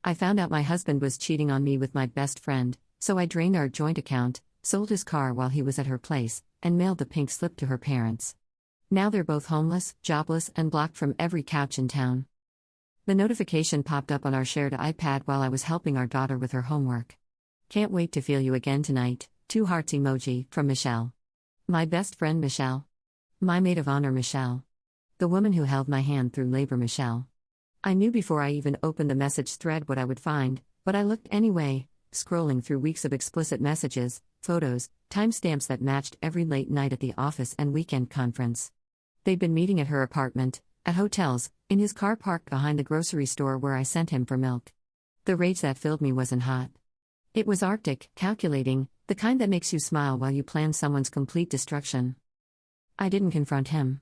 I found out my husband was cheating on me with my best friend, so I drained our joint account, sold his car while he was at her place, and mailed the pink slip to her parents. Now they're both homeless, jobless, and blocked from every couch in town. The notification popped up on our shared iPad while I was helping our daughter with her homework. Can't wait to feel you again tonight. 2 hearts emoji, from Michelle. My best friend Michelle. My maid of honor Michelle. The woman who held my hand through labor Michelle. I knew before I even opened the message thread what I would find, but I looked anyway, scrolling through weeks of explicit messages, photos, timestamps that matched every late night at the office and weekend conference. They'd been meeting at her apartment, at hotels, in his car parked behind the grocery store where I sent him for milk. The rage that filled me wasn't hot. It was arctic, calculating, the kind that makes you smile while you plan someone's complete destruction. I didn't confront him.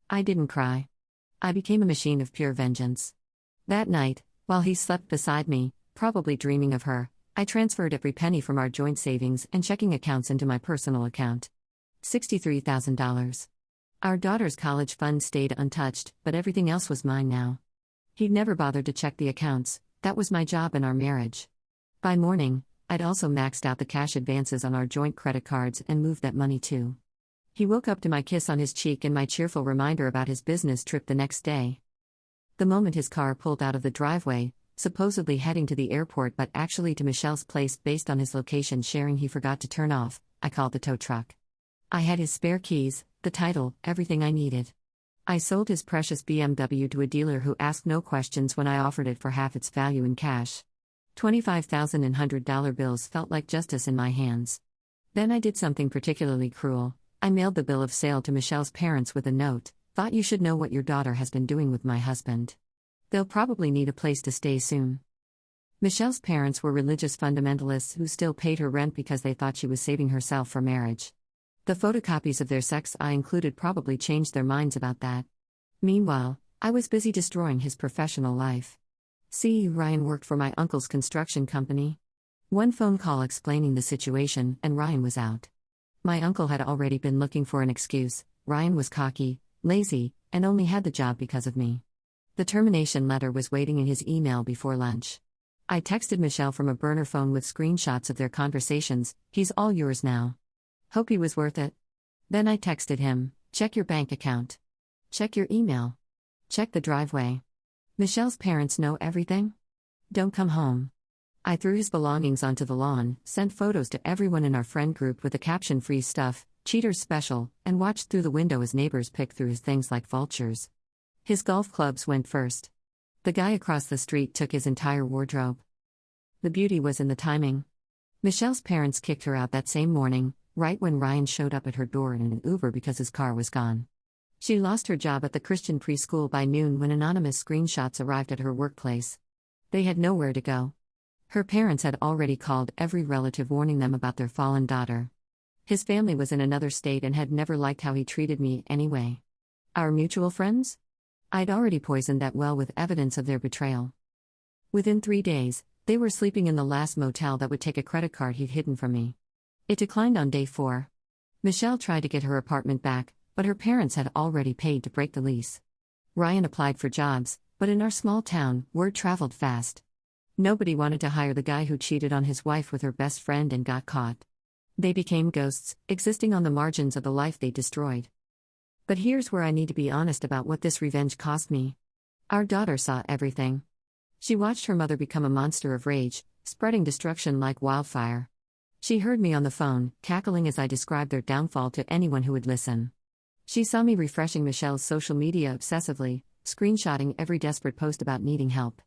I didn't cry. I became a machine of pure vengeance. That night, while he slept beside me, probably dreaming of her, I transferred every penny from our joint savings and checking accounts into my personal account. $63,000. Our daughter's college fund stayed untouched, but everything else was mine now. He'd never bothered to check the accounts, that was my job in our marriage. By morning, I'd also maxed out the cash advances on our joint credit cards and moved that money too. He woke up to my kiss on his cheek and my cheerful reminder about his business trip the next day. The moment his car pulled out of the driveway, supposedly heading to the airport but actually to Michelle's place based on his location sharing he forgot to turn off, I called the tow truck. I had his spare keys, the title, everything I needed. I sold his precious BMW to a dealer who asked no questions when I offered it for half its value in cash. $25,000 in $100 bills felt like justice in my hands. Then I did something particularly cruel. I mailed the bill of sale to Michelle's parents with a note, "Thought you should know what your daughter has been doing with my husband. They'll probably need a place to stay soon." Michelle's parents were religious fundamentalists who still paid her rent because they thought she was saving herself for marriage. The photocopies of their sex I included probably changed their minds about that. Meanwhile, I was busy destroying his professional life. Ryan worked for my uncle's construction company. One phone call explaining the situation, and Ryan was out. My uncle had already been looking for an excuse. Ryan was cocky, lazy, and only had the job because of me. The termination letter was waiting in his email before lunch. I texted Michelle from a burner phone with screenshots of their conversations. "He's all yours now. Hope he was worth it." Then I texted him, "Check your bank account. Check your email. Check the driveway. Michelle's parents know everything? Don't come home." I threw his belongings onto the lawn, sent photos to everyone in our friend group with the caption "Free stuff, cheaters special," and watched through the window as neighbors picked through his things like vultures. His golf clubs went first. The guy across the street took his entire wardrobe. The beauty was in the timing. Michelle's parents kicked her out that same morning, right when Ryan showed up at her door in an Uber because his car was gone. She lost her job at the Christian preschool by noon when anonymous screenshots arrived at her workplace. They had nowhere to go. Her parents had already called every relative warning them about their fallen daughter. His family was in another state and had never liked how he treated me anyway. Our mutual friends? I'd already poisoned that well with evidence of their betrayal. Within 3 days, they were sleeping in the last motel that would take a credit card he'd hidden from me. It declined on day 4. Michelle tried to get her apartment back, but her parents had already paid to break the lease. Ryan applied for jobs, but in our small town, word traveled fast. Nobody wanted to hire the guy who cheated on his wife with her best friend and got caught. They became ghosts, existing on the margins of the life they destroyed. But here's where I need to be honest about what this revenge cost me. Our daughter saw everything. She watched her mother become a monster of rage, spreading destruction like wildfire. She heard me on the phone, cackling as I described their downfall to anyone who would listen. She saw me refreshing Michelle's social media obsessively, screenshotting every desperate post about needing help.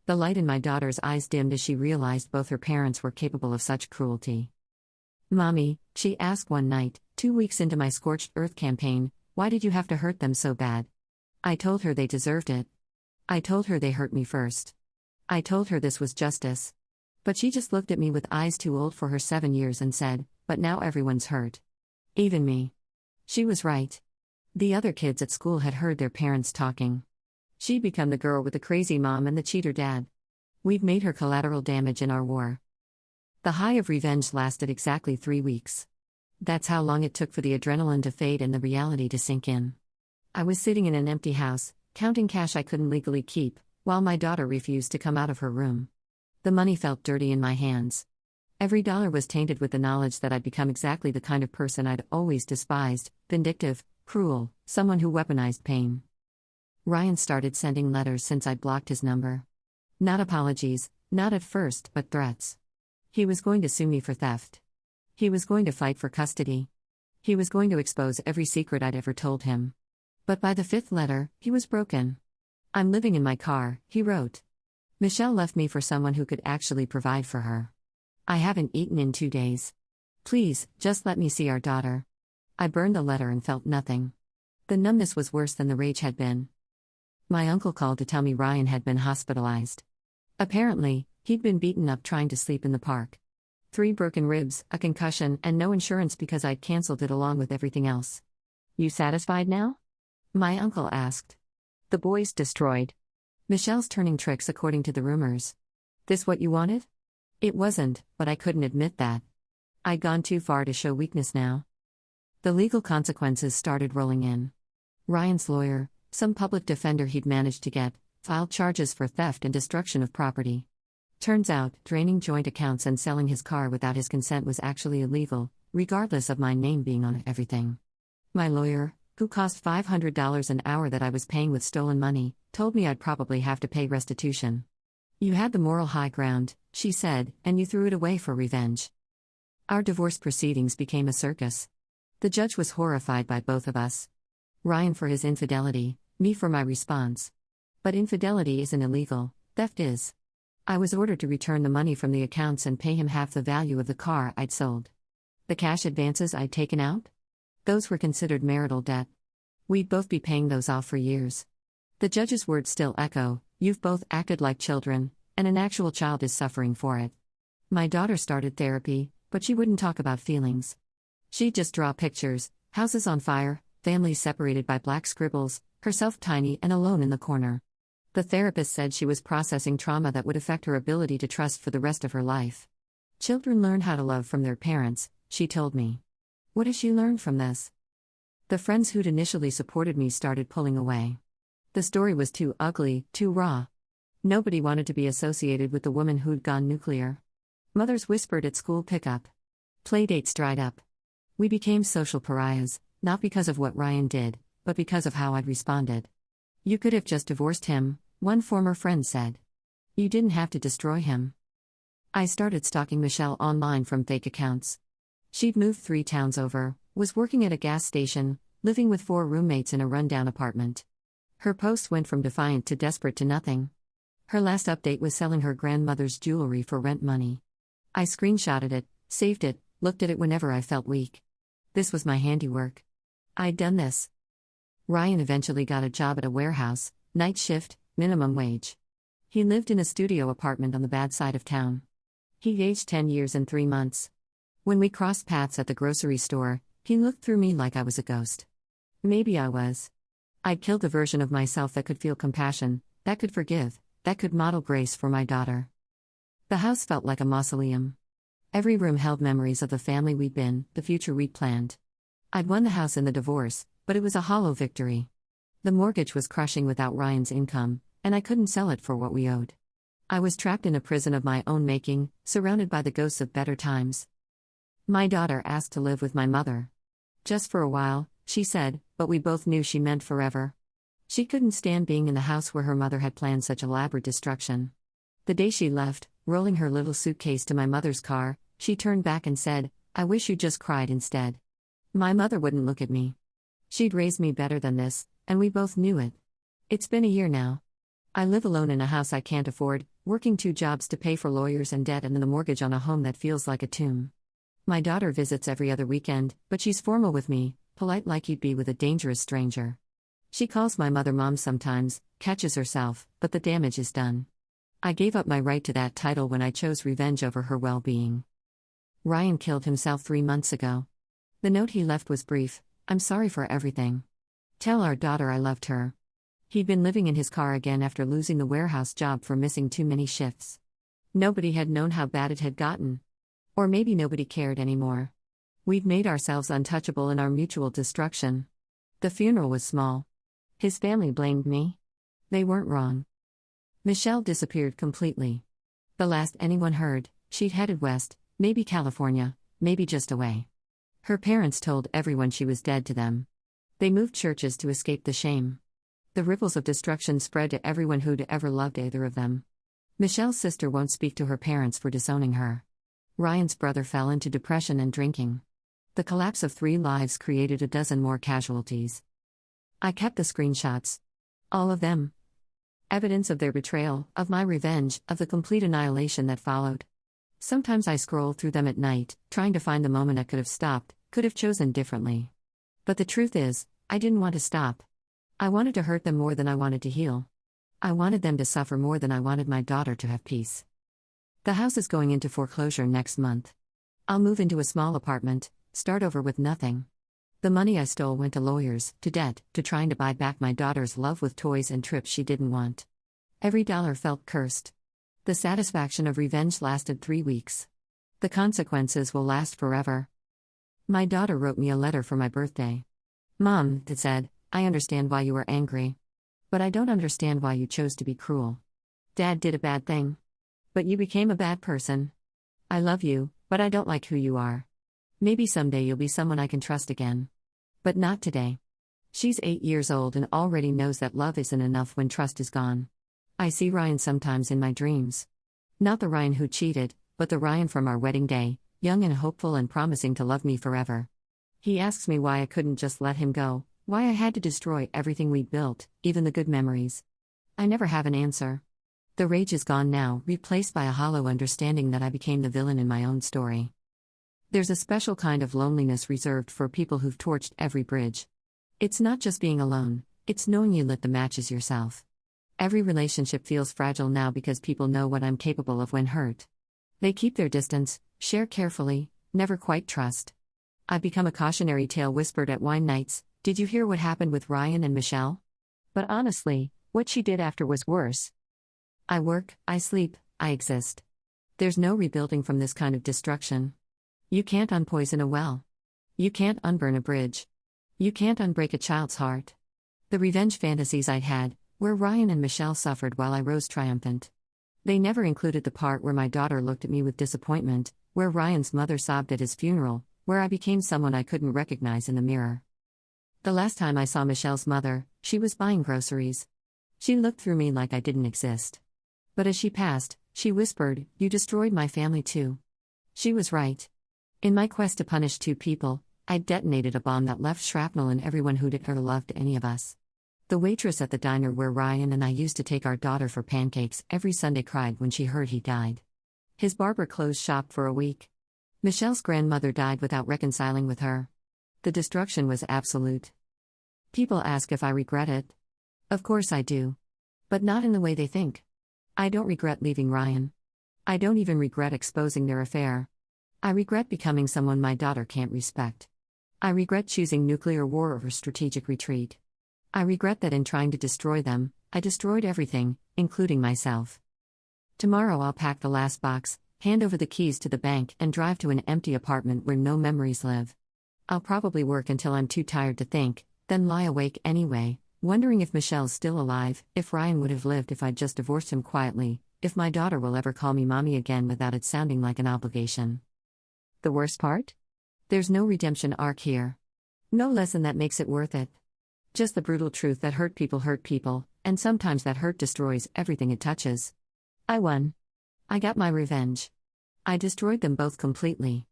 The light in my daughter's eyes dimmed as she realized both her parents were capable of such cruelty. "Mommy," she asked one night, 2 weeks into my Scorched Earth campaign, "why did you have to hurt them so bad?" I told her they deserved it. I told her they hurt me first. I told her this was justice. But she just looked at me with eyes too old for her 7 years and said, "But now everyone's hurt. Even me." She was right. The other kids at school had heard their parents talking. She'd become the girl with the crazy mom and the cheater dad. We'd made her collateral damage in our war. The high of revenge lasted exactly 3 weeks. That's how long it took for the adrenaline to fade and the reality to sink in. I was sitting in an empty house, counting cash I couldn't legally keep, while my daughter refused to come out of her room. The money felt dirty in my hands. Every dollar was tainted with the knowledge that I'd become exactly the kind of person I'd always despised: vindictive, cruel, someone who weaponized pain. Ryan started sending letters since I'd blocked his number. Not apologies, not at first, but threats. He was going to sue me for theft. He was going to fight for custody. He was going to expose every secret I'd ever told him. But by the fifth letter, he was broken. "I'm living in my car," he wrote. "Michelle left me for someone who could actually provide for her. I haven't eaten in 2 days. Please, just let me see our daughter." I burned the letter and felt nothing. The numbness was worse than the rage had been. My uncle called to tell me Ryan had been hospitalized. Apparently, he'd been beaten up trying to sleep in the park. 3 broken ribs, a concussion, and no insurance because I'd cancelled it along with everything else. "You satisfied now?" my uncle asked. "The boy's destroyed. Michelle's turning tricks according to the rumors. This what you wanted?" It wasn't, but I couldn't admit that. I'd gone too far to show weakness now. The legal consequences started rolling in. Ryan's lawyer, some public defender he'd managed to get, filed charges for theft and destruction of property. Turns out, draining joint accounts and selling his car without his consent was actually illegal, regardless of my name being on everything. My lawyer, who cost $500 an hour that I was paying with stolen money, told me I'd probably have to pay restitution. "You had the moral high ground," she said, "and you threw it away for revenge." Our divorce proceedings became a circus. The judge was horrified by both of us. Ryan for his infidelity, me for my response. But infidelity isn't illegal, theft is. I was ordered to return the money from the accounts and pay him half the value of the car I'd sold. The cash advances I'd taken out? Those were considered marital debt. We'd both be paying those off for years. The judge's words still echo: "You've both acted like children, and an actual child is suffering for it." My daughter started therapy, but she wouldn't talk about feelings. She'd just draw pictures: houses on fire, families separated by black scribbles, herself tiny and alone in the corner. The therapist said she was processing trauma that would affect her ability to trust for the rest of her life. "Children learn how to love from their parents," she told me. What has she learned from this? The friends who'd initially supported me started pulling away. The story was too ugly, too raw. Nobody wanted to be associated with the woman who'd gone nuclear. Mothers whispered at school pickup. Playdates dried up. We became social pariahs, not because of what Ryan did, but because of how I'd responded. "You could have just divorced him," one former friend said. "You didn't have to destroy him." I started stalking Michelle online from fake accounts. She'd moved 3 towns over, was working at a gas station, living with 4 roommates in a rundown apartment. Her posts went from defiant to desperate to nothing. Her last update was selling her grandmother's jewelry for rent money. I screenshotted it, saved it, looked at it whenever I felt weak. This was my handiwork. I'd done this. Ryan eventually got a job at a warehouse, night shift, minimum wage. He lived in a studio apartment on the bad side of town. He'd aged 10 years and 3 months. When we crossed paths at the grocery store, he looked through me like I was a ghost. Maybe I was. I'd killed a version of myself that could feel compassion, that could forgive, that could model grace for my daughter. The house felt like a mausoleum. Every room held memories of the family we'd been, the future we'd planned. I'd won the house in the divorce, but it was a hollow victory. The mortgage was crushing without Ryan's income, and I couldn't sell it for what we owed. I was trapped in a prison of my own making, surrounded by the ghosts of better times. My daughter asked to live with my mother. "Just for a while," she said, but we both knew she meant forever. She couldn't stand being in the house where her mother had planned such elaborate destruction. The day she left, rolling her little suitcase to my mother's car, she turned back and said, "I wish you just cried instead." My mother wouldn't look at me. She'd raised me better than this, and we both knew it. It's been a year now. I live alone in a house I can't afford, working 2 jobs to pay for lawyers and debt and the mortgage on a home that feels like a tomb. My daughter visits every other weekend, but she's formal with me, polite like you'd be with a dangerous stranger. She calls my mother Mom sometimes, catches herself, but the damage is done. I gave up my right to that title when I chose revenge over her well-being. Ryan killed himself 3 months ago. The note he left was brief: "I'm sorry for everything. Tell our daughter I loved her." He'd been living in his car again after losing the warehouse job for missing too many shifts. Nobody had known how bad it had gotten. Or maybe nobody cared anymore. We'd made ourselves untouchable in our mutual destruction. The funeral was small. His family blamed me. They weren't wrong. Michelle disappeared completely. The last anyone heard, she'd headed west, maybe California, maybe just away. Her parents told everyone she was dead to them. They moved churches to escape the shame. The ripples of destruction spread to everyone who'd ever loved either of them. Michelle's sister won't speak to her parents for disowning her. Ryan's brother fell into depression and drinking. The collapse of 3 lives created a dozen more casualties. I kept the screenshots. All of them. Evidence of their betrayal, of my revenge, of the complete annihilation that followed. Sometimes I scroll through them at night, trying to find the moment I could have stopped, could have chosen differently. But the truth is, I didn't want to stop. I wanted to hurt them more than I wanted to heal. I wanted them to suffer more than I wanted my daughter to have peace. The house is going into foreclosure next month. I'll move into a small apartment, start over with nothing. The money I stole went to lawyers, to debt, to trying to buy back my daughter's love with toys and trips she didn't want. Every dollar felt cursed. The satisfaction of revenge lasted 3 weeks. The consequences will last forever. My daughter wrote me a letter for my birthday. Mom, it said, I understand why you were angry. But I don't understand why you chose to be cruel. Dad did a bad thing. But you became a bad person. I love you, but I don't like who you are. Maybe someday you'll be someone I can trust again. But not today. She's 8 years old and already knows that love isn't enough when trust is gone. I see Ryan sometimes in my dreams. Not the Ryan who cheated, but the Ryan from our wedding day, young and hopeful and promising to love me forever. He asks me why I couldn't just let him go, why I had to destroy everything we'd built, even the good memories. I never have an answer. The rage is gone now, replaced by a hollow understanding that I became the villain in my own story. There's a special kind of loneliness reserved for people who've torched every bridge. It's not just being alone, it's knowing you lit the matches yourself. Every relationship feels fragile now because people know what I'm capable of when hurt. They keep their distance, share carefully, never quite trust. I've become a cautionary tale whispered at wine nights. Did you hear what happened with Ryan and Michelle? But honestly, what she did after was worse. I work, I sleep, I exist. There's no rebuilding from this kind of destruction. You can't unpoison a well. You can't unburn a bridge. You can't unbreak a child's heart. The revenge fantasies I'd had, where Ryan and Michelle suffered while I rose triumphant. They never included the part where my daughter looked at me with disappointment, where Ryan's mother sobbed at his funeral, where I became someone I couldn't recognize in the mirror. The last time I saw Michelle's mother, she was buying groceries. She looked through me like I didn't exist. But as she passed, she whispered, "You destroyed my family too." She was right. In my quest to punish 2 people, I detonated a bomb that left shrapnel in everyone who'd ever loved any of us. The waitress at the diner where Ryan and I used to take our daughter for pancakes every Sunday cried when she heard he died. His barber closed shop for a week. Michelle's grandmother died without reconciling with her. The destruction was absolute. People ask if I regret it. Of course I do. But not in the way they think. I don't regret leaving Ryan. I don't even regret exposing their affair. I regret becoming someone my daughter can't respect. I regret choosing nuclear war over strategic retreat. I regret that in trying to destroy them, I destroyed everything, including myself. Tomorrow I'll pack the last box, hand over the keys to the bank, and drive to an empty apartment where no memories live. I'll probably work until I'm too tired to think, then lie awake anyway, wondering if Michelle's still alive, if Ryan would have lived if I'd just divorced him quietly, if my daughter will ever call me mommy again without it sounding like an obligation. The worst part? There's no redemption arc here. No lesson that makes it worth it. Just the brutal truth that hurt people, and sometimes that hurt destroys everything it touches. I won. I got my revenge. I destroyed them both completely.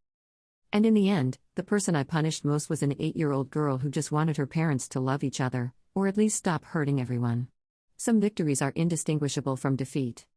And in the end, the person I punished most was an 8-year-old girl who just wanted her parents to love each other, or at least stop hurting everyone. Some victories are indistinguishable from defeat.